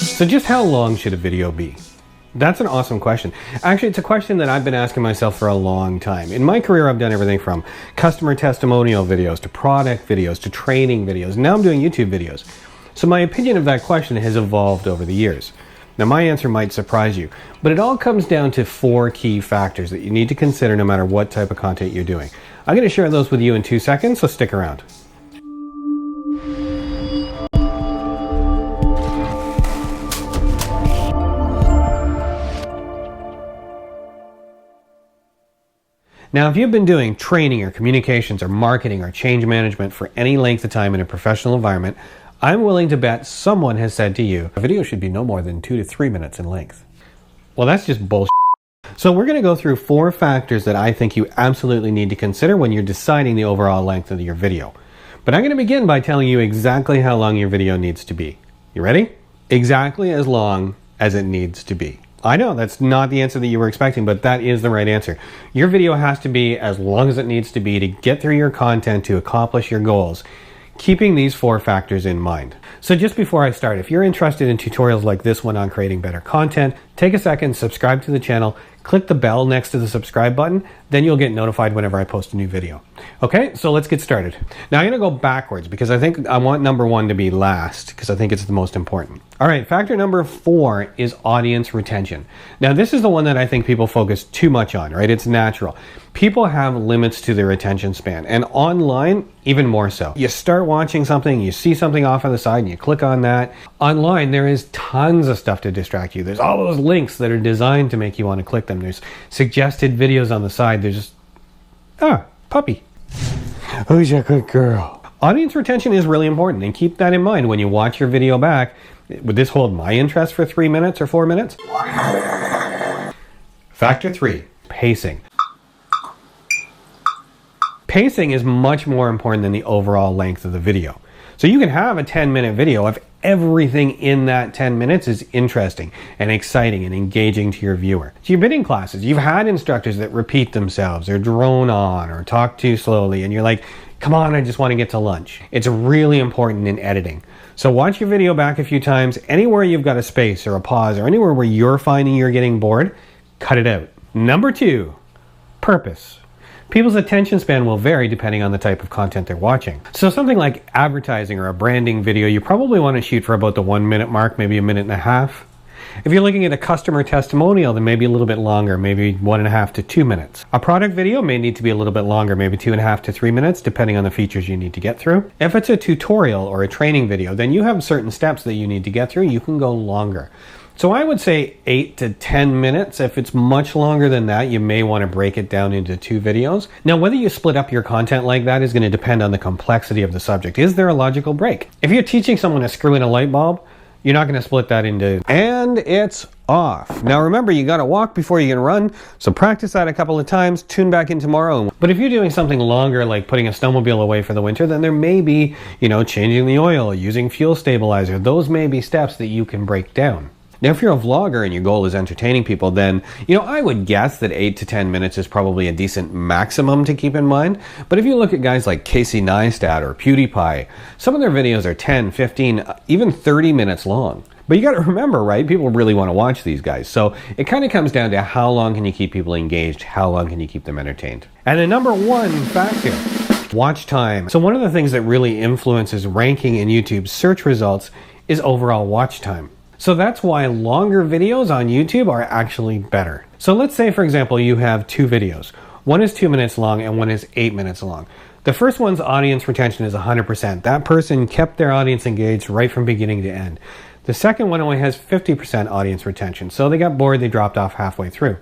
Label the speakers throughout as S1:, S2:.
S1: So just how long should a video be? That's an awesome question. Actually, it's a question that I've been asking myself for a long time. In my career, I've done everything from customer testimonial videos to product videos to training videos. Now I'm doing YouTube videos. So my opinion of that question has evolved over the years. Now my answer might surprise you, but it all comes down to 4 key factors that you need to consider no matter what type of content you're doing. I'm going to share those with you in 2 seconds, so stick around. Now, if you've been doing training or communications or marketing or change management for any length of time in a professional environment, I'm willing to bet someone has said to you, a video should be no more than 2 to 3 minutes in length. Well, that's just bullshit. So we're going to go through 4 factors that I think you absolutely need to consider when you're deciding the overall length of your video. But I'm going to begin by telling you exactly how long your video needs to be. You ready? Exactly as long as it needs to be. I know that's not the answer that you were expecting, but that is the right answer. Your video has to be as long as it needs to be to get through your content to accomplish your goals, keeping these 4 factors in mind. So just before I start, if you're interested in tutorials like this one on creating better content, take a second, subscribe to the channel, click the bell next to the subscribe button, then you'll get notified whenever I post a new video. Okay, so let's get started. Now I'm going to go backwards because I think I want number 1 to be last because I think it's the most important. All right, factor number 4 is audience retention. Now this is the one that I think people focus too much on, right? It's natural. People have limits to their attention span, and online, even more so. You start watching something, you see something off on the side, and you click on that. Online, there is tons of stuff to distract you. There's all those links that are designed to make you want to click them. There's suggested videos on the side. There's just, puppy. Who's your good girl? Audience retention is really important, and keep that in mind when you watch your video back. Would this hold my interest for 3 minutes or 4 minutes? Factor 3, pacing. Pacing is much more important than the overall length of the video. So you can have a 10-minute video if everything in that 10 minutes is interesting and exciting and engaging to your viewer. So you've been in classes, you've had instructors that repeat themselves or drone on or talk too slowly, and you're like, come on, I just want to get to lunch. It's really important in editing. So watch your video back a few times. Anywhere you've got a space or a pause or anywhere where you're finding you're getting bored, cut it out. Number 2, purpose. People's attention span will vary depending on the type of content they're watching. So something like advertising or a branding video, you probably want to shoot for about the 1 minute mark, maybe 1.5 minutes. If you're looking at a customer testimonial, then maybe a little bit longer, maybe 1.5 to 2 minutes. A product video may need to be a little bit longer, maybe 2.5 to 3 minutes, depending on the features you need to get through. If it's a tutorial or a training video, then you have certain steps that you need to get through. You can go longer. So I would say 8 to 10 minutes. If it's much longer than that, you may want to break it down into 2 videos. Now, whether you split up your content like that is going to depend on the complexity of the subject. Is there a logical break? If you're teaching someone to screw in a light bulb, you're not going to split that into, and it's off. Now remember, you got to walk before you can run, so practice that a couple of times, tune back in tomorrow. But if you're doing something longer, like putting a snowmobile away for the winter, then there may be, changing the oil, using fuel stabilizer. Those may be steps that you can break down. Now, if you're a vlogger and your goal is entertaining people, then, I would guess that 8 to 10 minutes is probably a decent maximum to keep in mind. But if you look at guys like Casey Neistat or Pewdiepie, some of their videos are 10, 15, even 30 minutes long. But you got to remember, right? People really want to watch these guys. So it kind of comes down to how long can you keep people engaged? How long can you keep them entertained? And the number 1 factor, watch time. So one of the things that really influences ranking in YouTube's search results is overall watch time. So that's why longer videos on YouTube are actually better. So let's say, for example, you have 2 videos. One is 2 minutes long and one is 8 minutes long. The first one's audience retention is 100%. That person kept their audience engaged right from beginning to end. The second one only has 50% audience retention. So they got bored, they dropped off halfway through.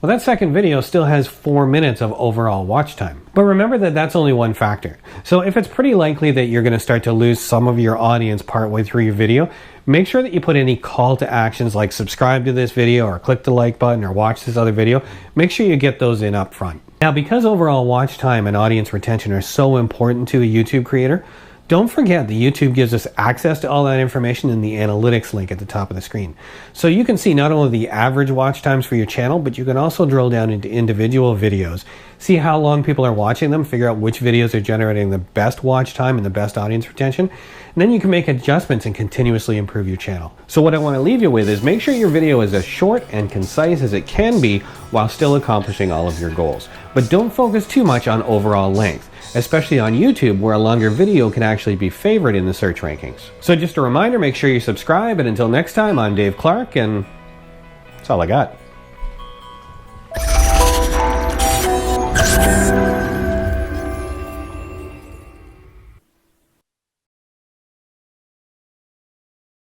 S1: Well, that second video still has 4 minutes of overall watch time. But remember that that's only one factor. So if it's pretty likely that you're going to start to lose some of your audience partway through your video, make sure that you put any call to actions like subscribe to this video or click the like button or watch this other video. Make sure you get those in up front. Now, because overall watch time and audience retention are so important to a YouTube creator, Don't forget that YouTube gives us access to all that information in the analytics link at the top of the screen. So you can see not only the average watch times for your channel, but you can also drill down into individual videos, see how long people are watching them, figure out which videos are generating the best watch time and the best audience retention, and then you can make adjustments and continuously improve your channel. So what I want to leave you with is make sure your video is as short and concise as it can be while still accomplishing all of your goals. But don't focus too much on overall length, especially on YouTube, where a longer video can actually be favored in the search rankings. So just a reminder, make sure you subscribe, and until next time, I'm Dave Clark, and that's all I got.